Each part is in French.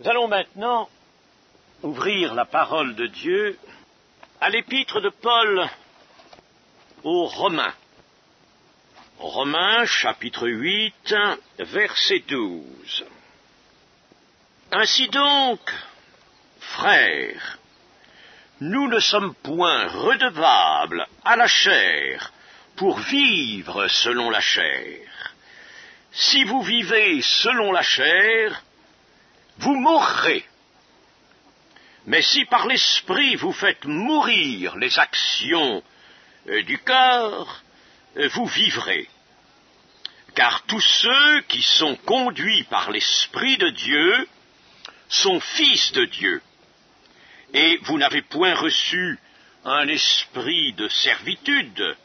Nous allons maintenant ouvrir la parole de Dieu à l'épître de Paul aux Romains. Romains, chapitre 8, verset 12. Ainsi donc, frères, nous ne sommes point redevables à la chair pour vivre selon la chair. Si vous vivez selon la chair, vous mourrez. Mais si par l'esprit vous faites mourir les actions du cœur, vous vivrez. Car tous ceux qui sont conduits par l'Esprit de Dieu sont fils de Dieu. Et vous n'avez point reçu un esprit de servitude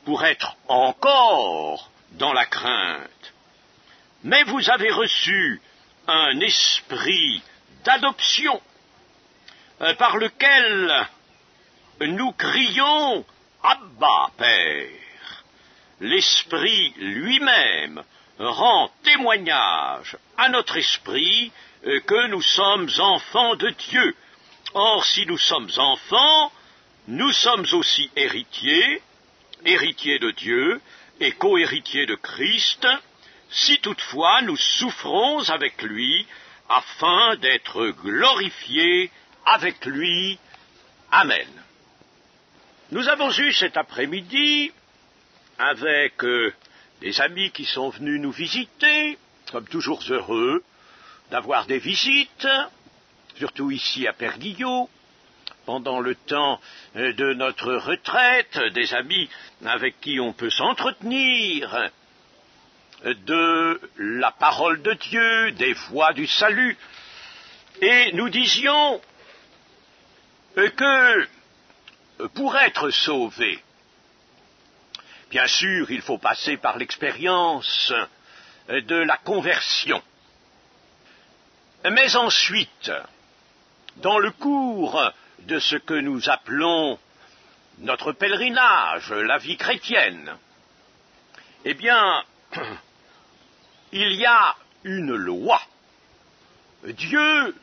pour être encore dans la crainte, mais vous avez reçu un esprit d'adoption par lequel nous crions « Abba, Père ». L'Esprit lui-même rend témoignage à notre esprit que nous sommes enfants de Dieu. Or, si nous sommes enfants, nous sommes aussi héritiers, héritiers de Dieu et co-héritiers de Christ, si toutefois nous souffrons avec lui, afin d'être glorifiés avec lui. Amen. Nous avons eu cet après-midi, avec des amis qui sont venus nous visiter, comme toujours heureux d'avoir des visites, surtout ici à Père-Guillot, pendant le temps de notre retraite, des amis avec qui on peut s'entretenir de la parole de Dieu, des voies du salut. Et nous disions que pour être sauvé, bien sûr, il faut passer par l'expérience de la conversion. Mais ensuite, dans le cours de ce que nous appelons notre pèlerinage, la vie chrétienne, eh bien, il y a une loi. Dieu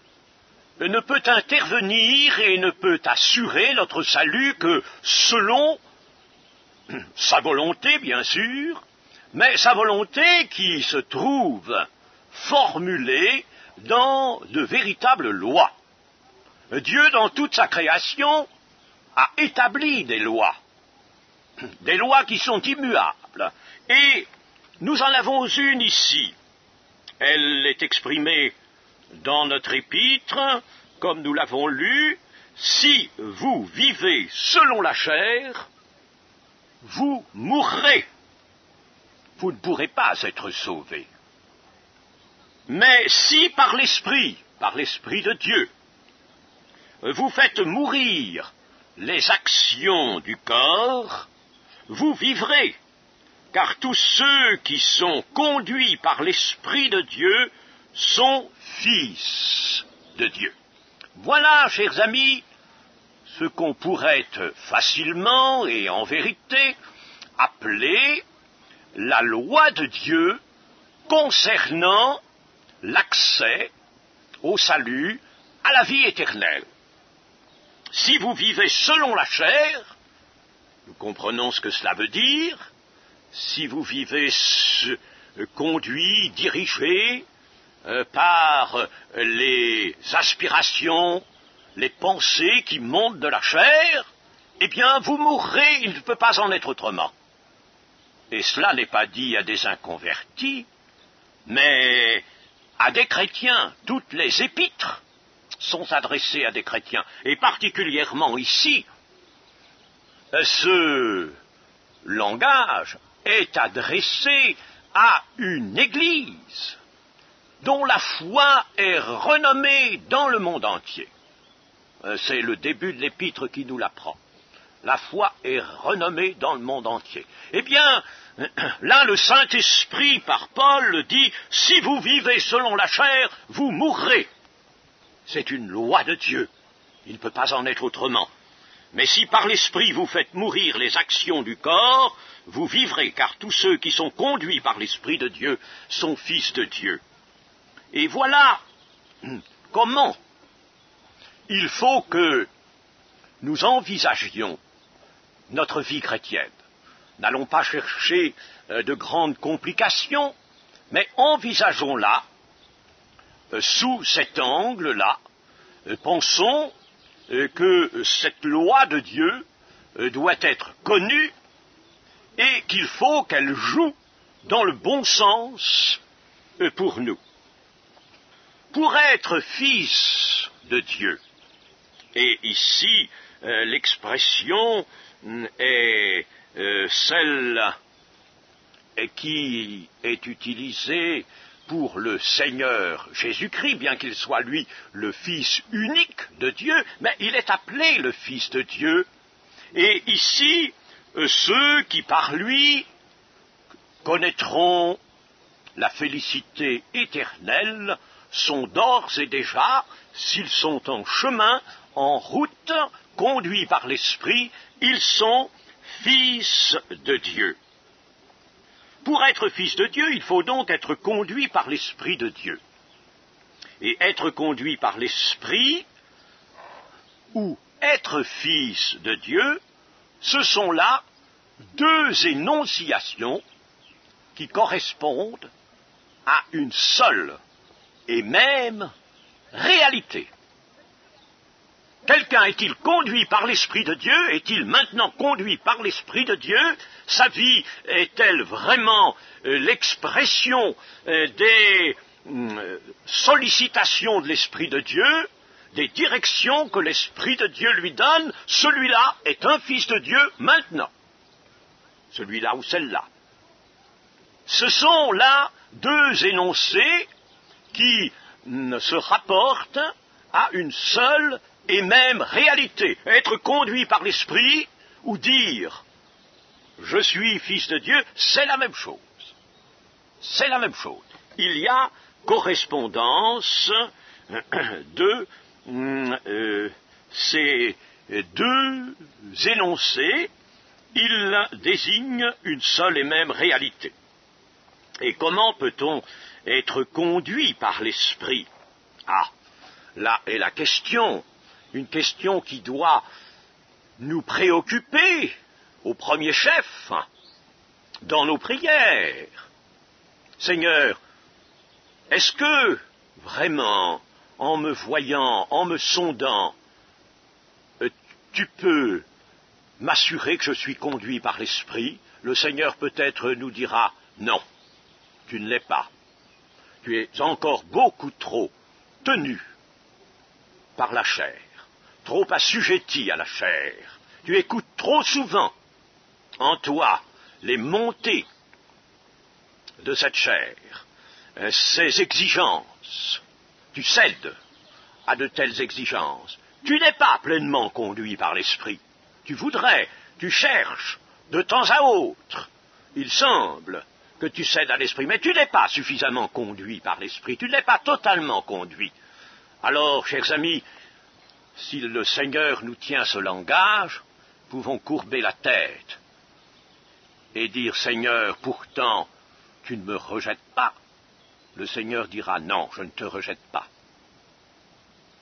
ne peut intervenir et ne peut assurer notre salut que selon sa volonté, bien sûr, mais sa volonté qui se trouve formulée dans de véritables lois. Dieu, dans toute sa création, a établi des lois qui sont immuables. Et nous en avons une ici. Elle est exprimée dans notre épître, comme nous l'avons lu. Si vous vivez selon la chair, vous mourrez. Vous ne pourrez pas être sauvés. Mais si par l'Esprit de Dieu, vous faites mourir les actions du corps, vous vivrez, car tous ceux qui sont conduits par l'Esprit de Dieu sont fils de Dieu. Voilà, chers amis, ce qu'on pourrait facilement et en vérité appeler la loi de Dieu concernant l'accès au salut, à la vie éternelle. Si vous vivez selon la chair, nous comprenons ce que cela veut dire, si vous vivez conduit, dirigé par les aspirations, les pensées qui montent de la chair, eh bien vous mourrez, il ne peut pas en être autrement. Et cela n'est pas dit à des inconvertis, mais à des chrétiens. Toutes les épîtres sont adressées à des chrétiens. Et particulièrement ici, ce langage est adressé à une église dont la foi est renommée dans le monde entier. C'est le début de l'épître qui nous l'apprend. La foi est renommée dans le monde entier. Eh bien, là, le Saint-Esprit, par Paul, dit « Si vous vivez selon la chair, vous mourrez ». C'est une loi de Dieu. Il ne peut pas en être autrement. Mais si par l'Esprit vous faites mourir les actions du corps, vous vivrez, car tous ceux qui sont conduits par l'Esprit de Dieu sont fils de Dieu. Et voilà comment il faut que nous envisagions notre vie chrétienne. N'allons pas chercher de grandes complications, mais envisageons-la sous cet angle-là. Pensons que cette loi de Dieu doit être connue et qu'il faut qu'elle joue dans le bon sens pour nous. Pour être fils de Dieu, et ici l'expression est celle qui est utilisée pour le Seigneur Jésus-Christ, bien qu'il soit lui le Fils unique de Dieu, mais il est appelé le Fils de Dieu. Et ici, ceux qui par lui connaîtront la félicité éternelle sont d'ores et déjà, s'ils sont en chemin, en route, conduits par l'Esprit, ils sont fils de Dieu. Pour être fils de Dieu, il faut donc être conduit par l'Esprit de Dieu. Et être conduit par l'Esprit, ou être fils de Dieu, ce sont là deux énonciations qui correspondent à une seule et même réalité. Quelqu'un est-il conduit par l'Esprit de Dieu? Est-il maintenant conduit par l'Esprit de Dieu? Sa vie est-elle vraiment l'expression des sollicitations de l'Esprit de Dieu, des directions que l'Esprit de Dieu lui donne? Celui-là est un fils de Dieu maintenant. Celui-là ou celle-là. Ce sont là deux énoncés qui se rapportent à une seule et même réalité. Être conduit par l'Esprit ou dire « je suis fils de Dieu », c'est la même chose. C'est la même chose. Il y a correspondance de ces deux énoncés. Ils désignent une seule et même réalité. Et comment peut-on être conduit par l'Esprit? Ah, là est la question, une question qui doit nous préoccuper au premier chef dans nos prières. Seigneur, est-ce que vraiment, en me voyant, en me sondant, tu peux m'assurer que je suis conduit par l'Esprit? Le Seigneur peut-être nous dira non. Tu ne l'es pas. Tu es encore beaucoup trop tenu par la chair, trop assujetti à la chair. Tu écoutes trop souvent en toi les montées de cette chair, ces exigences. Tu cèdes à de telles exigences. Tu n'es pas pleinement conduit par l'Esprit. Tu voudrais, tu cherches de temps à autre. Il semble que tu cèdes à l'Esprit, mais tu n'es pas suffisamment conduit par l'Esprit, tu n'es pas totalement conduit. Alors, chers amis, si le Seigneur nous tient ce langage, nous pouvons courber la tête et dire « Seigneur, pourtant, tu ne me rejettes pas ». Le Seigneur dira « Non, je ne te rejette pas.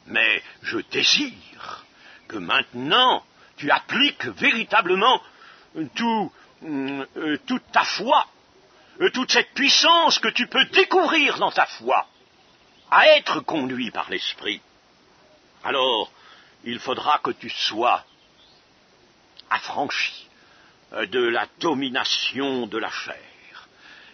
Mais je désire que maintenant, tu appliques véritablement toute ta foi, toute cette puissance que tu peux découvrir dans ta foi, à être conduit par l'Esprit. Alors, il faudra que tu sois affranchi de la domination de la chair.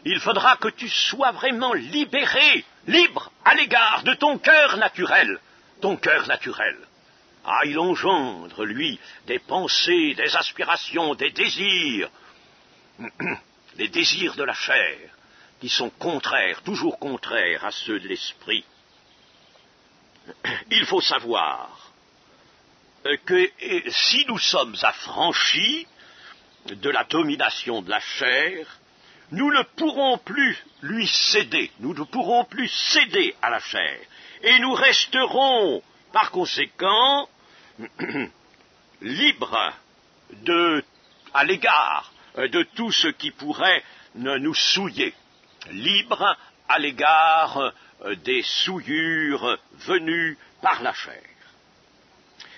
Il faudra que tu sois vraiment libéré, libre à l'égard de ton cœur naturel. Ton cœur naturel. Ah, il engendre, lui, des pensées, des aspirations, des désirs. Les désirs de la chair, qui sont contraires, toujours contraires à ceux de l'esprit. Il faut savoir que si nous sommes affranchis de la domination de la chair, nous ne pourrons plus lui céder, nous ne pourrons plus céder à la chair, et nous resterons, par conséquent, libres à l'égard de tout ce qui pourrait nous souiller, libre à l'égard des souillures venues par la chair.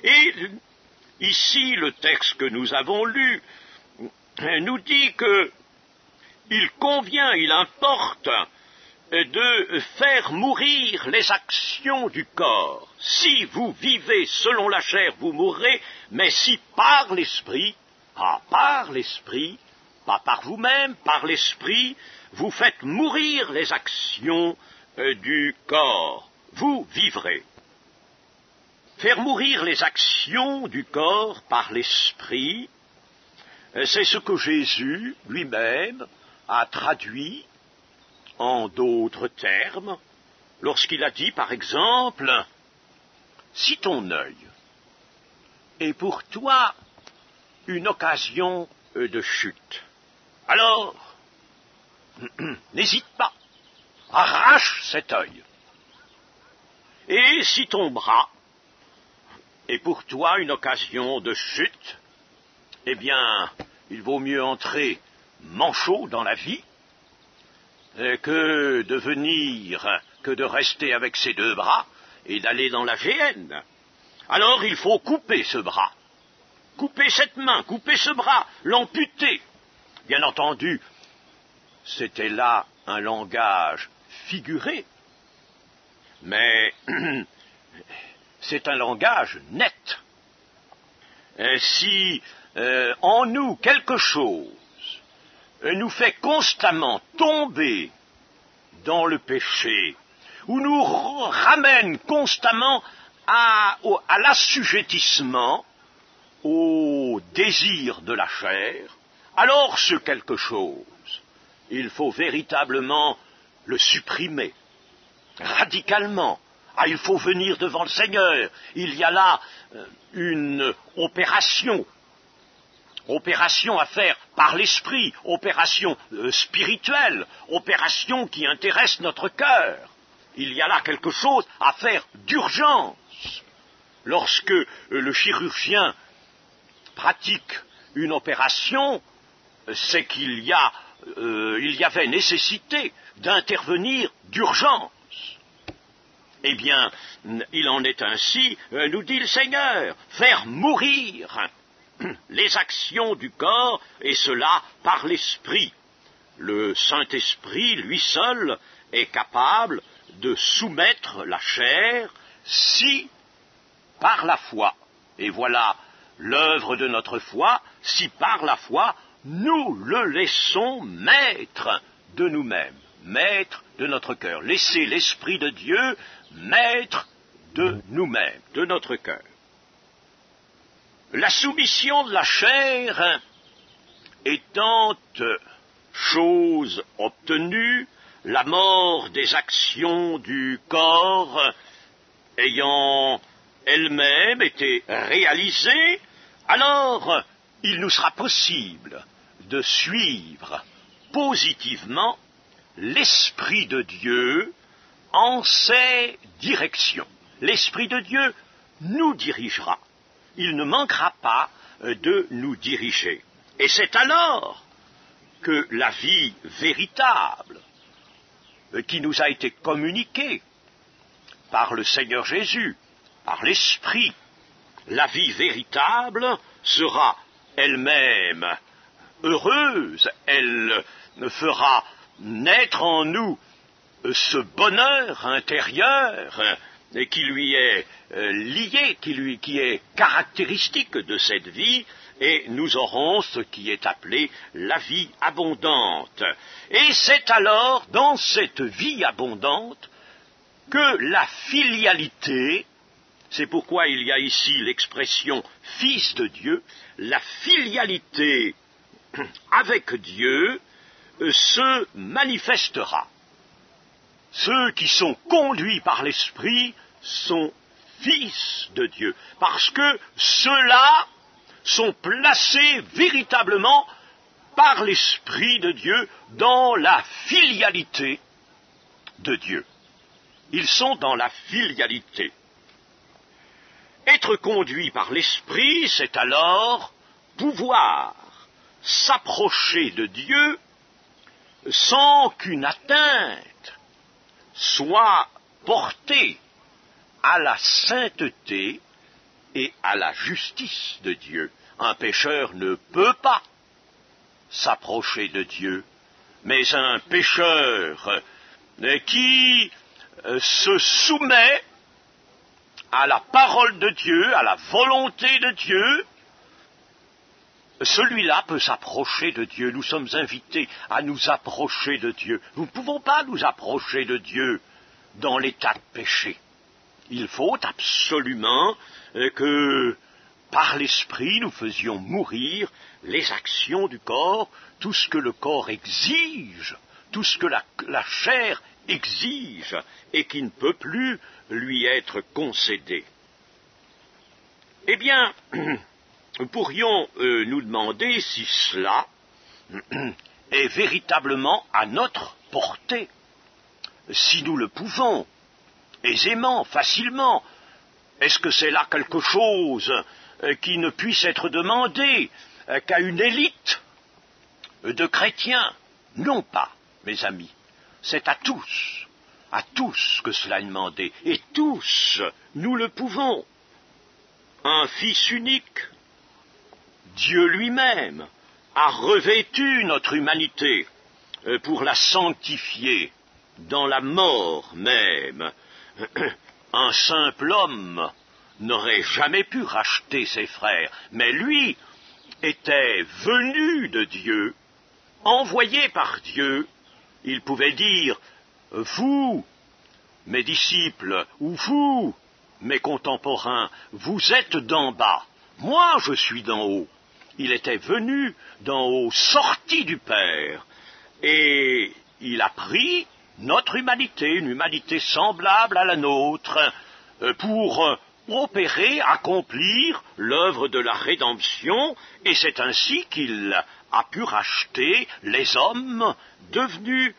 Et ici, le texte que nous avons lu nous dit que il convient, il importe de faire mourir les actions du corps. Si vous vivez selon la chair, vous mourrez, mais si par l'esprit, pas par vous-même, par l'esprit, vous faites mourir les actions du corps, vous vivrez. Faire mourir les actions du corps par l'esprit, c'est ce que Jésus lui-même a traduit en d'autres termes lorsqu'il a dit, par exemple, si ton œil est pour toi une occasion de chute, alors n'hésite pas, arrache cet œil. Et si ton bras est pour toi une occasion de chute, eh bien, il vaut mieux entrer manchot dans la vie que de rester avec ses deux bras et d'aller dans la géhenne. Alors il faut couper ce bras, couper cette main, couper ce bras, l'amputer. Bien entendu, c'était là un langage figuré, mais c'est un langage net. Si en nous quelque chose nous fait constamment tomber dans le péché, ou nous ramène constamment à l'assujettissement au désir de la chair, alors ce quelque chose, il faut véritablement le supprimer, radicalement. Ah, il faut venir devant le Seigneur. Il y a là une opération à faire par l'esprit, opération spirituelle, opération qui intéresse notre cœur. Il y a là quelque chose à faire d'urgence. Lorsque le chirurgien pratique une opération, c'est qu'il y avait nécessité d'intervenir d'urgence. Eh bien, il en est ainsi, nous dit le Seigneur, faire mourir les actions du corps, et cela par l'Esprit. Le Saint-Esprit, lui seul, est capable de soumettre la chair si, par la foi, et voilà l'œuvre de notre foi, si par la foi, nous le laissons maître de nous-mêmes, maître de notre cœur. Laisser l'Esprit de Dieu maître de nous-mêmes, de notre cœur. La soumission de la chair étant chose obtenue, la mort des actions du corps ayant elle-même été réalisée, alors il nous sera possible de suivre positivement l'Esprit de Dieu en ses directions. L'Esprit de Dieu nous dirigera. Il ne manquera pas de nous diriger. Et c'est alors que la vie véritable qui nous a été communiquée par le Seigneur Jésus, par l'Esprit, la vie véritable sera elle-même heureuse, elle fera naître en nous ce bonheur intérieur qui lui est lié, qui est caractéristique de cette vie, et nous aurons ce qui est appelé la vie abondante. Et c'est alors, dans cette vie abondante, que la filialité, c'est pourquoi il y a ici l'expression « fils de Dieu », la filialité avec Dieu se manifestera. Ceux qui sont conduits par l'Esprit sont fils de Dieu, parce que ceux-là sont placés véritablement par l'Esprit de Dieu dans la filialité de Dieu. Ils sont dans la filialité. Être conduit par l'Esprit, c'est alors pouvoir s'approcher de Dieu sans qu'une atteinte soit porté à la sainteté et à la justice de Dieu. Un pécheur ne peut pas s'approcher de Dieu, mais un pécheur qui se soumet à la parole de Dieu, à la volonté de Dieu, celui-là peut s'approcher de Dieu. Nous sommes invités à nous approcher de Dieu. Nous ne pouvons pas nous approcher de Dieu dans l'état de péché. Il faut absolument que, par l'Esprit, nous faisions mourir les actions du corps, tout ce que le corps exige, tout ce que la chair exige, et qui ne peut plus lui être concédé. Eh bien, pourrions nous demander si cela est véritablement à notre portée, si nous le pouvons, aisément, facilement. Est-ce que c'est là quelque chose qui ne puisse être demandé qu'à une élite de chrétiens? Non pas, mes amis, c'est à tous que cela est demandé, et tous, nous le pouvons. Un Fils unique, Dieu lui-même, a revêtu notre humanité pour la sanctifier dans la mort même. Un simple homme n'aurait jamais pu racheter ses frères, mais lui était venu de Dieu, envoyé par Dieu. Il pouvait dire, vous, mes disciples, ou vous, mes contemporains, vous êtes d'en bas, moi je suis d'en haut. Il était venu d'en haut, sorti du Père, et il a pris notre humanité, une humanité semblable à la nôtre, pour opérer, accomplir l'œuvre de la rédemption, et c'est ainsi qu'il a pu racheter les hommes devenus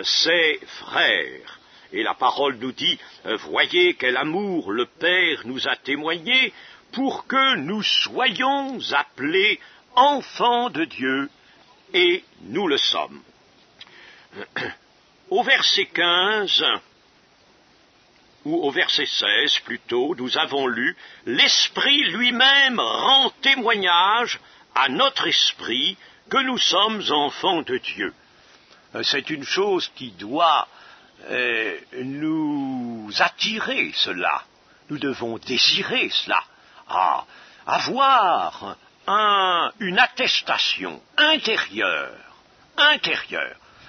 ses frères. Et la parole nous dit, voyez quel amour le Père nous a témoigné pour que nous soyons appelés enfants de Dieu, et nous le sommes. Au verset 15, ou au verset 16 plutôt, nous avons lu « L'Esprit lui-même rend témoignage à notre esprit que nous sommes enfants de Dieu. » C'est une chose qui doit nous attirer, cela. Nous devons désirer cela. Avoir une attestation intérieure,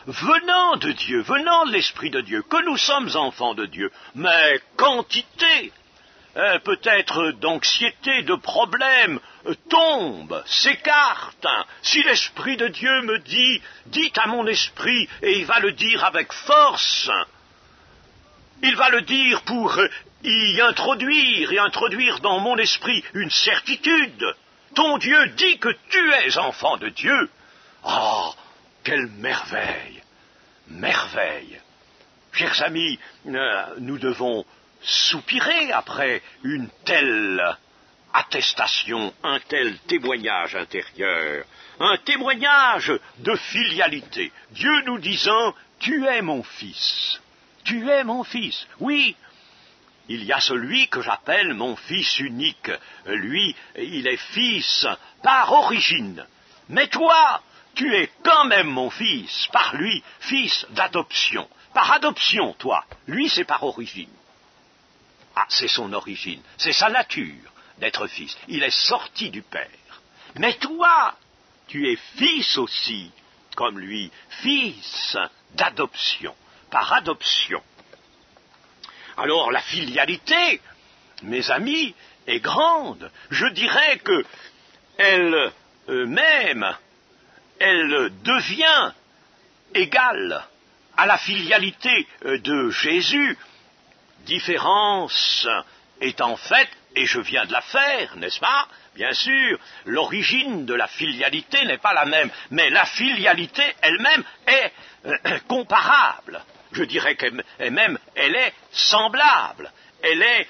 venant de Dieu, venant de l'Esprit de Dieu, que nous sommes enfants de Dieu, mais quantité, peut-être d'anxiété, de problèmes, tombe, s'écarte. Si l'Esprit de Dieu me dit, dites à mon esprit, et il va le dire avec force, il va le dire pour y introduire, et introduire dans mon esprit une certitude. Ton Dieu dit que tu es enfant de Dieu. Quelle merveille! Merveille! Chers amis, nous devons soupirer après une telle attestation, un tel témoignage intérieur, un témoignage de filialité. Dieu nous disant, tu es mon fils, tu es mon fils. Oui, il y a celui que j'appelle mon fils unique. Lui, il est fils par origine. Mais toi, tu es quand même mon fils, par lui, fils d'adoption. Par adoption, toi. Lui, c'est par origine. C'est son origine, c'est sa nature d'être fils. Il est sorti du Père. Mais toi, tu es fils aussi, comme lui, fils d'adoption, par adoption. Alors la filialité, mes amis, est grande. Je dirais que elle devient égale à la filialité de Jésus. Différence étant faite, et je viens de la faire, n'est-ce pas? Bien sûr, l'origine de la filialité n'est pas la même, mais la filialité elle-même est comparable. Je dirais qu'elle-même, elle est semblable. Elle est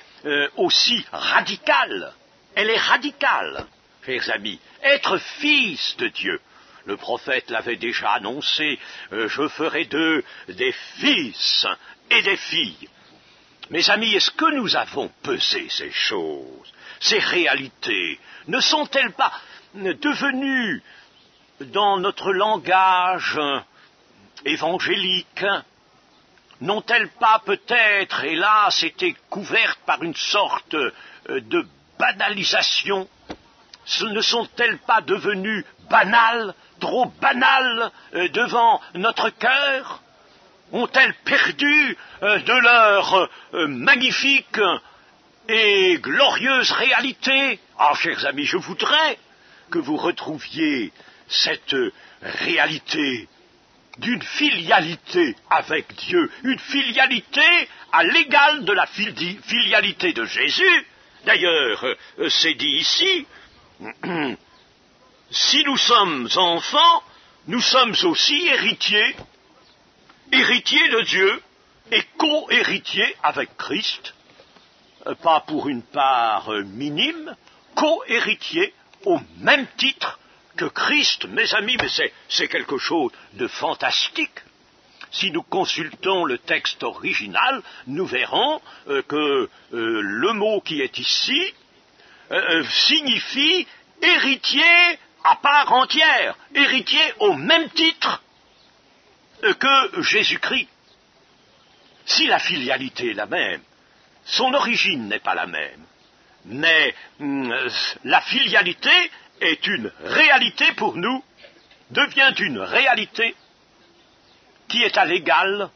aussi radicale. Elle est radicale, chers amis. Être fils de Dieu. Le prophète l'avait déjà annoncé, je ferai d'eux des fils et des filles. Mes amis, est-ce que nous avons pesé ces choses, ces réalités? Ne sont-elles pas devenues, dans notre langage évangélique, n'ont-elles pas peut-être, hélas, été couvertes par une sorte de banalisation? Ne sont-elles pas devenues banales, trop banales devant notre cœur? Ont-elles perdu de leur magnifique et glorieuse réalité? Ah, chers amis, je voudrais que vous retrouviez cette réalité d'une filialité avec Dieu, une filialité à l'égal de la filialité de Jésus. D'ailleurs, c'est dit ici, si nous sommes enfants, nous sommes aussi héritiers, héritiers de Dieu et co-héritiers avec Christ, pas pour une part minime, co-héritiers au même titre que Christ, mes amis, mais c'est quelque chose de fantastique. Si nous consultons le texte original, nous verrons que le mot qui est ici signifie héritier à part entière, héritier au même titre que Jésus-Christ. Si la filialité est la même, son origine n'est pas la même, mais la filialité est une réalité pour nous, devient une réalité qui est à l'égal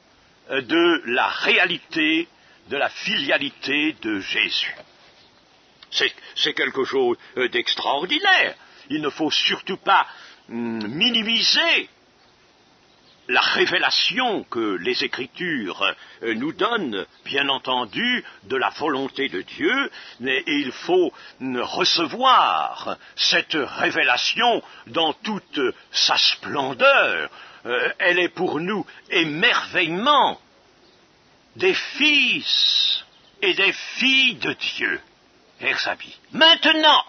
de la réalité de la filialité de Jésus. C'est quelque chose d'extraordinaire. Il ne faut surtout pas minimiser la révélation que les Écritures nous donnent, bien entendu, de la volonté de Dieu, et il faut recevoir cette révélation dans toute sa splendeur. Elle est pour nous émerveillement des fils et des filles de Dieu. Chers amis, maintenant,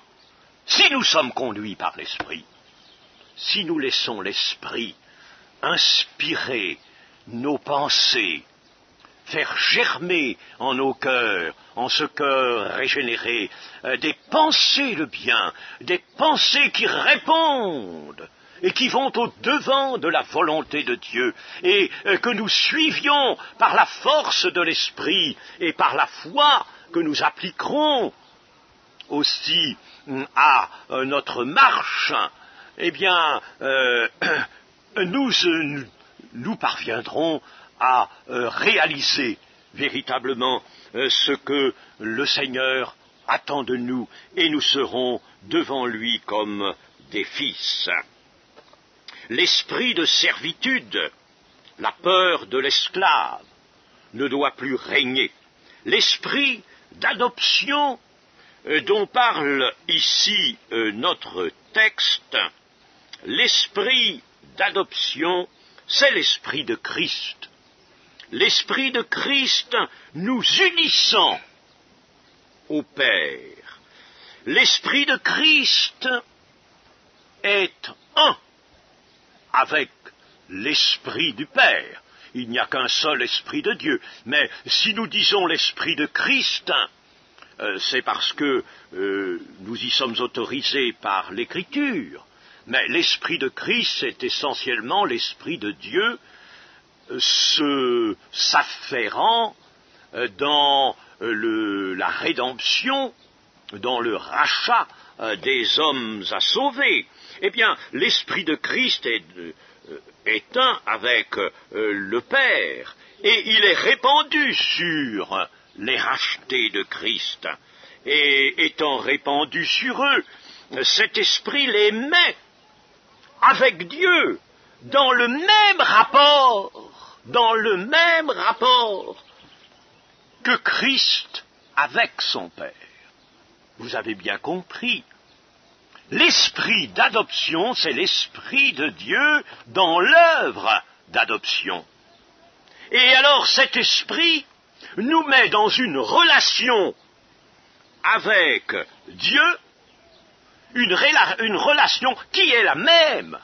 si nous sommes conduits par l'Esprit, si nous laissons l'Esprit inspirer nos pensées, faire germer en nos cœurs, en ce cœur régénéré, des pensées de bien, des pensées qui répondent et qui vont au-devant de la volonté de Dieu, et que nous suivions par la force de l'Esprit et par la foi que nous appliquerons aussi à notre marche, eh bien, nous parviendrons à réaliser véritablement ce que le Seigneur attend de nous, et nous serons devant lui comme des fils. L'esprit de servitude, la peur de l'esclave, ne doit plus régner. L'esprit d'adoption dont parle ici notre texte, l'esprit d'adoption, c'est l'esprit de Christ. L'esprit de Christ nous unissant au Père. L'esprit de Christ est un avec l'esprit du Père. Il n'y a qu'un seul esprit de Dieu. Mais si nous disons l'esprit de Christ, c'est parce que nous y sommes autorisés par l'Écriture. Mais l'esprit de Christ, c'est essentiellement l'esprit de Dieu s'afférant dans la rédemption, dans le rachat des hommes à sauver. Eh bien, l'esprit de Christ est un avec le Père, et il est répandu sur les rachetés de Christ. Et étant répandu sur eux, cet esprit les met avec Dieu dans le même rapport que Christ avec son Père. Vous avez bien compris. L'esprit d'adoption, c'est l'esprit de Dieu dans l'œuvre d'adoption. Et alors cet esprit nous met dans une relation avec Dieu, une relation qui est la même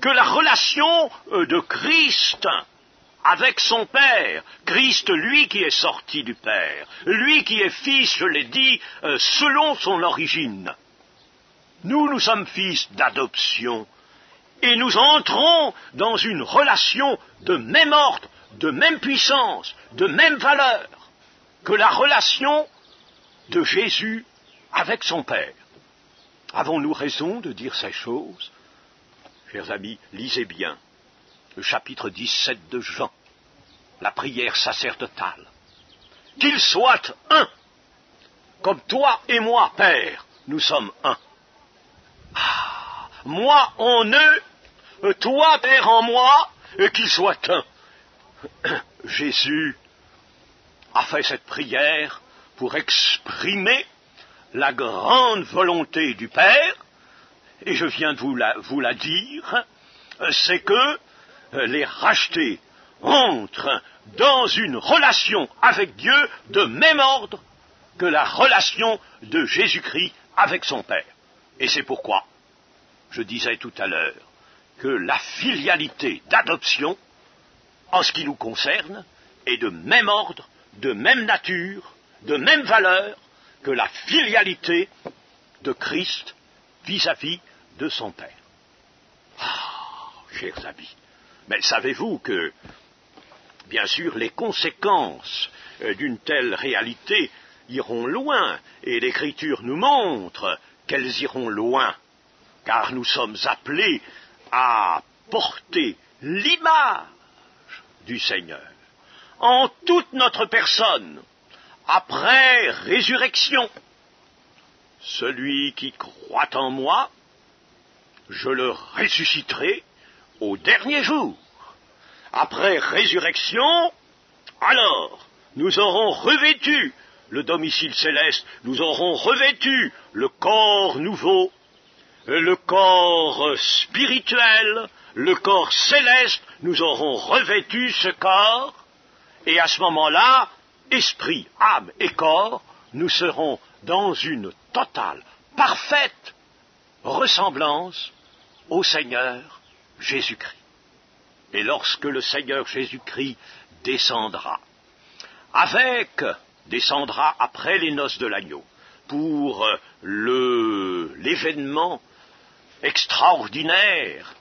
que la relation de Christ avec son Père. Christ, lui qui est sorti du Père, lui qui est fils, je l'ai dit, selon son origine. Nous sommes fils d'adoption, et nous entrons dans une relation de même ordre, de même puissance, de même valeur, que la relation de Jésus avec son Père. Avons-nous raison de dire ces choses? Chers amis, lisez bien le chapitre 17 de Jean, la prière sacerdotale. Qu'il soit un, comme toi et moi, Père, nous sommes un. Ah, moi en eux, toi, Père, en moi, et qu'il soit un. Jésus a fait cette prière pour exprimer la grande volonté du Père, et je viens de vous la dire, c'est que les rachetés entrent dans une relation avec Dieu de même ordre que la relation de Jésus-Christ avec son Père. Et c'est pourquoi, je disais tout à l'heure, que la filialité d'adoption, en ce qui nous concerne, est de même ordre, de même nature, de même valeur que la filialité de Christ vis-à-vis de son Père. Ah, chers amis, mais savez-vous que, bien sûr, les conséquences d'une telle réalité iront loin, et l'Écriture nous montre qu'elles iront loin, car nous sommes appelés à porter l'image du Seigneur en toute notre personne, après résurrection. Celui qui croit en moi, je le ressusciterai au dernier jour. Après résurrection, alors, nous aurons revêtu le domicile céleste, nous aurons revêtu le corps nouveau, le corps spirituel, le corps céleste, nous aurons revêtu ce corps, et à ce moment-là, esprit, âme et corps, nous serons dans une totale, parfaite ressemblance au Seigneur Jésus-Christ. Et lorsque le Seigneur Jésus-Christ descendra après les noces de l'agneau, pour l'événement extraordinaire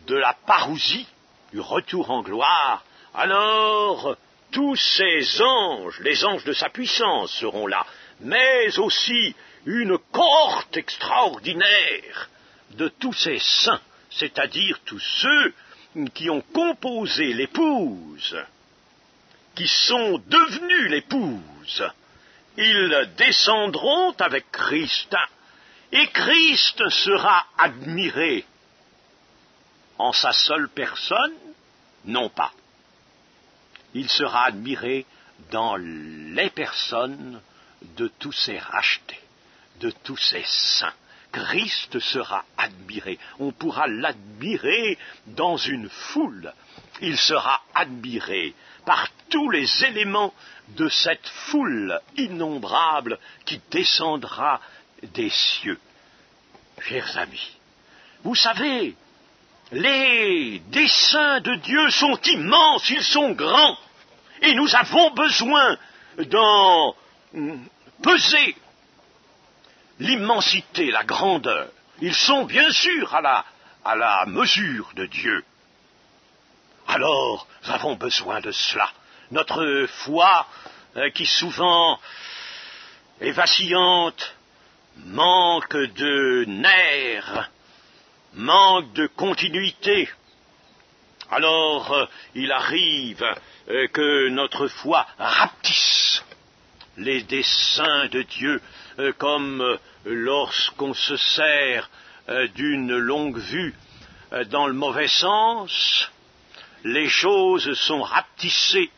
de la parousie, du retour en gloire, alors tous ces anges, les anges de sa puissance seront là, mais aussi une cohorte extraordinaire de tous ces saints, c'est-à-dire tous ceux qui ont composé l'épouse, qui sont devenus l'épouse. Ils descendront avec Christ, et Christ sera admiré en sa seule personne, non pas. Il sera admiré dans les personnes de tous ces rachetés, de tous ces saints. Christ sera admiré. On pourra l'admirer dans une foule. Il sera admiré par tous les éléments de cette foule innombrable qui descendra des cieux. Chers amis, vous savez, les desseins de Dieu sont immenses, ils sont grands, et nous avons besoin d'en peser l'immensité, la grandeur. Ils sont bien sûr à la mesure de Dieu. Alors, nous avons besoin de cela. Notre foi, qui souvent est vacillante, manque de nerfs, manque de continuité. Alors, il arrive que notre foi rapetisse les desseins de Dieu, comme lorsqu'on se sert d'une longue vue dans le mauvais sens, les choses sont rapetissées.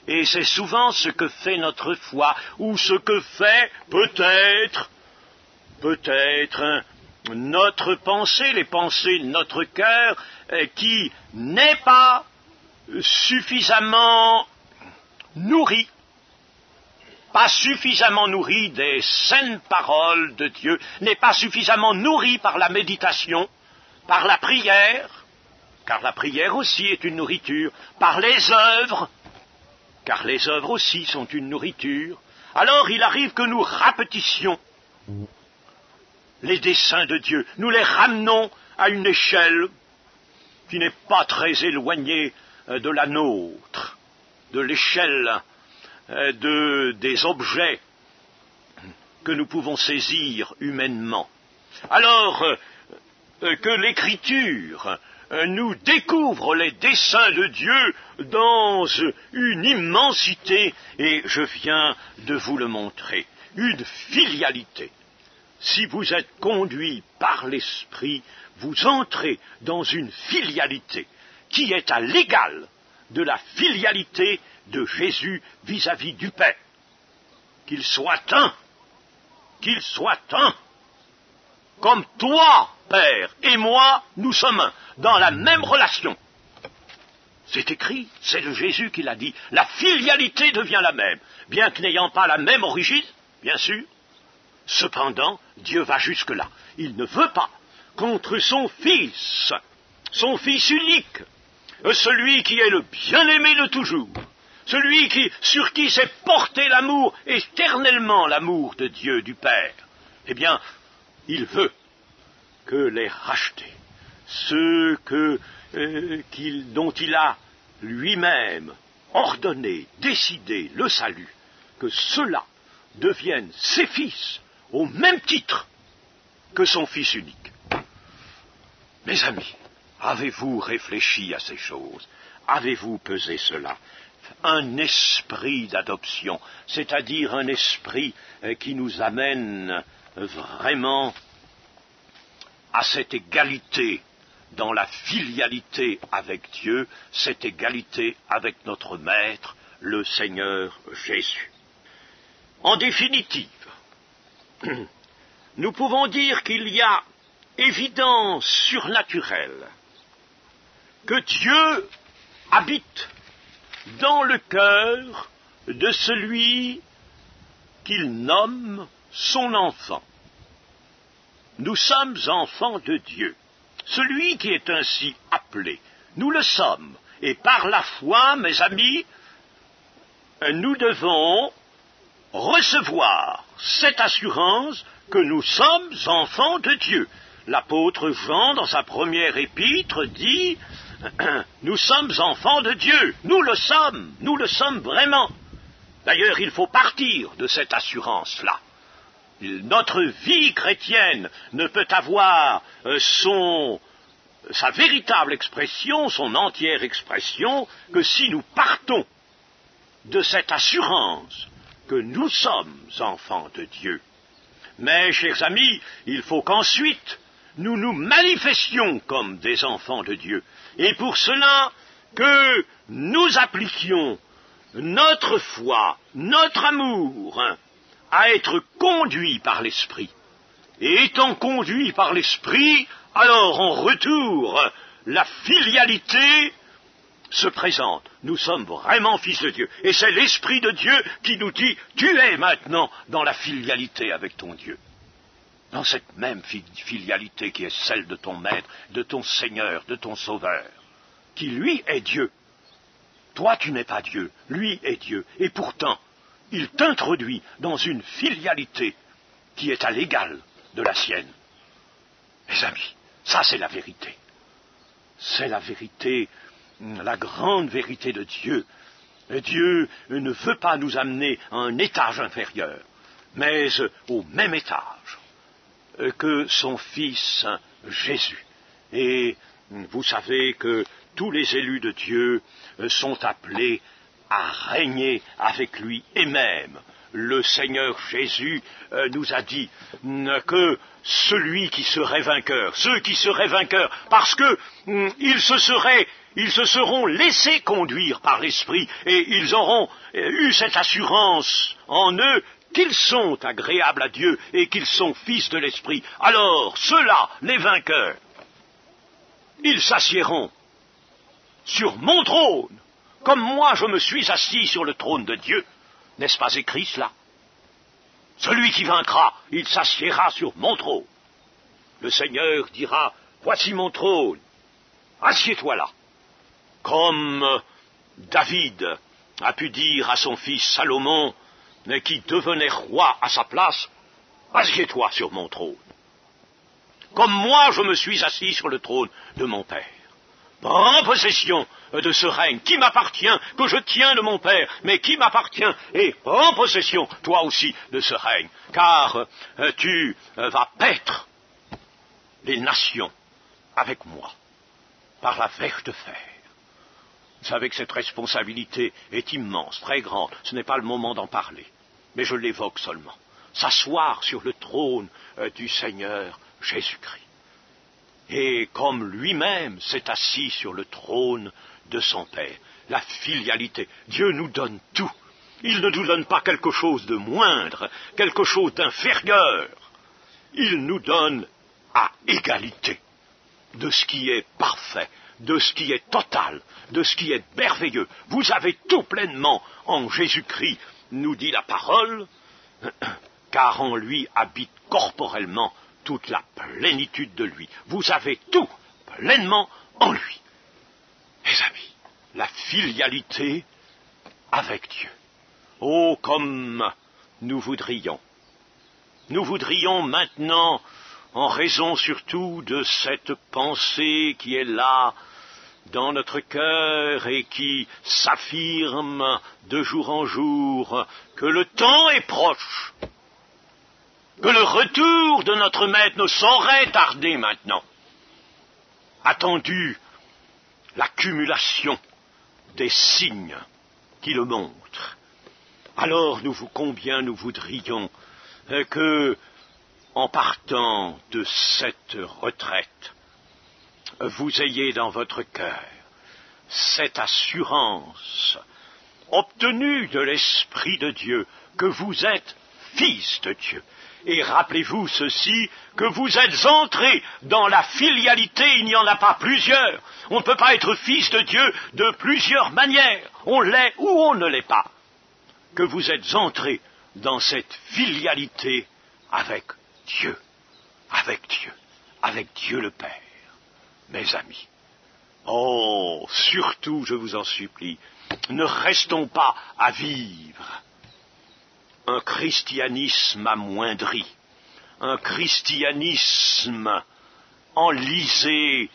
Et c'est souvent ce que fait notre foi, ou ce que fait peut-être notre pensée, les pensées de notre cœur, qui n'est pas suffisamment nourrie, des saines paroles de Dieu, n'est pas suffisamment nourrie par la méditation, par la prière, car la prière aussi est une nourriture, par les œuvres, car les œuvres aussi sont une nourriture. Alors il arrive que nous rapetissions les desseins de Dieu, nous les ramenons à une échelle qui n'est pas très éloignée de la nôtre, de l'échelle des objets que nous pouvons saisir humainement. Alors que l'Écriture nous découvre les desseins de Dieu dans une immensité, et je viens de vous le montrer, une filialité. Si vous êtes conduit par l'Esprit, vous entrez dans une filialité qui est à l'égal de la filialité de Jésus vis-à-vis du Père. Qu'il soit un, comme toi, Père, et moi, nous sommes un, dans la même relation. C'est écrit, c'est de Jésus qui l'a dit, la filialité devient la même, bien que n'ayant pas la même origine, bien sûr. Cependant, Dieu va jusque-là. Il ne veut pas, contre son Fils unique, celui qui est le bien-aimé de toujours, celui sur qui s'est porté l'amour, éternellement l'amour de Dieu, du Père, eh bien, il veut que les rachetés, ceux dont il a lui-même ordonné, décidé le salut, que ceux-là deviennent ses fils au même titre que son Fils unique. Mes amis, avez-vous réfléchi à ces choses? Avez-vous pesé cela? Un esprit d'adoption, c'est-à-dire un esprit qui nous amène vraiment à cette égalité dans la filialité avec Dieu, cette égalité avec notre Maître, le Seigneur Jésus. En définitive, nous pouvons dire qu'il y a évidence surnaturelle que Dieu habite dans le cœur de celui qu'il nomme son enfant. Nous sommes enfants de Dieu. Celui qui est ainsi appelé, nous le sommes. Et par la foi, mes amis, nous devons recevoir cette assurance que nous sommes enfants de Dieu. L'apôtre Jean, dans sa première épître, dit « Nous sommes enfants de Dieu, nous le sommes vraiment. » D'ailleurs, il faut partir de cette assurance-là. Notre vie chrétienne ne peut avoir sa véritable expression, son entière expression, que si nous partons de cette assurance que nous sommes enfants de Dieu. Mais, chers amis, il faut qu'ensuite nous nous manifestions comme des enfants de Dieu. Et pour cela, que nous appliquions notre foi, notre amour, à être conduits par l'Esprit. Et étant conduits par l'Esprit, alors en retour, la filialité se présente. Nous sommes vraiment fils de Dieu. Et c'est l'Esprit de Dieu qui nous dit, tu es maintenant dans la filialité avec ton Dieu. Dans cette même filialité qui est celle de ton Maître, de ton Seigneur, de ton Sauveur, qui lui est Dieu. Toi tu n'es pas Dieu, lui est Dieu. Et pourtant, il t'introduit dans une filialité qui est à l'égal de la sienne. Mes amis, ça c'est la vérité. C'est la vérité, la grande vérité de Dieu. Et Dieu ne veut pas nous amener à un étage inférieur, mais au même étage que son Fils Jésus. Et vous savez que tous les élus de Dieu sont appelés à régner avec lui, et même le Seigneur Jésus nous a dit que celui qui serait vainqueur, ceux qui seraient vainqueurs, parce que ils se seront laissés conduire par l'Esprit, et ils auront eu cette assurance en eux qu'ils sont agréables à Dieu et qu'ils sont fils de l'Esprit. Alors, ceux-là, les vainqueurs, ils s'assiéront sur mon trône, comme moi je me suis assis sur le trône de Dieu. N'est-ce pas écrit cela? Celui qui vaincra, il s'assiera sur mon trône. Le Seigneur dira, voici mon trône, Assieds-toi là. Comme David a pu dire à son fils Salomon, qui devenait roi à sa place, assieds-toi sur mon trône. Comme moi je me suis assis sur le trône de mon père. Prends possession de ce règne qui m'appartient, que je tiens de mon père, mais qui m'appartient, et prends possession, toi aussi, de ce règne, car tu vas paître les nations avec moi, par la verge de fer. Vous savez que cette responsabilité est immense, très grande, ce n'est pas le moment d'en parler, mais je l'évoque seulement. S'asseoir sur le trône du Seigneur Jésus-Christ. Et comme lui-même s'est assis sur le trône de son Père, la filialité, Dieu nous donne tout. Il ne nous donne pas quelque chose de moindre, quelque chose d'inférieur. Il nous donne à égalité de ce qui est parfait, de ce qui est total, de ce qui est merveilleux. Vous avez tout pleinement en Jésus-Christ, nous dit la parole, car en lui habite corporellement toute la plénitude de lui. Vous avez tout pleinement en lui. Mes amis, la filialité avec Dieu. Oh, comme nous voudrions. Nous voudrions maintenant, en raison surtout de cette pensée qui est là dans notre cœur et qui s'affirme de jour en jour, que le temps est proche, que le retour de notre Maître ne saurait tarder maintenant. Attendu l'accumulation des signes qui le montrent. Alors combien nous voudrions que, en partant de cette retraite, vous ayez dans votre cœur cette assurance obtenue de l'Esprit de Dieu que vous êtes fils de Dieu. Et rappelez-vous ceci, que vous êtes entrés dans la filialité, il n'y en a pas plusieurs. On ne peut pas être fils de Dieu de plusieurs manières. On l'est ou on ne l'est pas. Que vous êtes entrés dans cette filialité avec Dieu, avec Dieu le Père. Mes amis, oh, surtout, je vous en supplie, ne restons pas à vivre un christianisme amoindri, un christianisme enlisé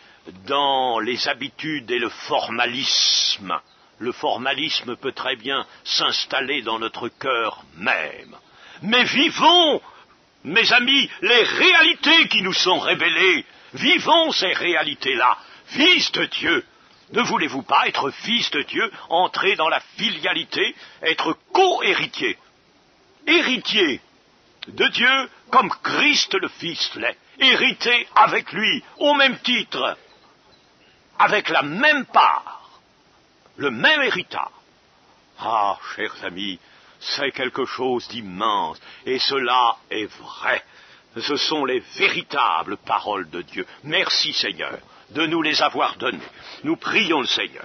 dans les habitudes et le formalisme. Le formalisme peut très bien s'installer dans notre cœur même. Mais vivons, mes amis, les réalités qui nous sont révélées. Vivons ces réalités-là. Fils de Dieu, ne voulez-vous pas être fils de Dieu, entrer dans la filialité, être co-héritier? Héritier de Dieu comme Christ le Fils l'est, hérité avec lui, au même titre, avec la même part, le même héritage. Ah, chers amis, c'est quelque chose d'immense, et cela est vrai. Ce sont les véritables paroles de Dieu. Merci Seigneur de nous les avoir données. Nous prions le Seigneur.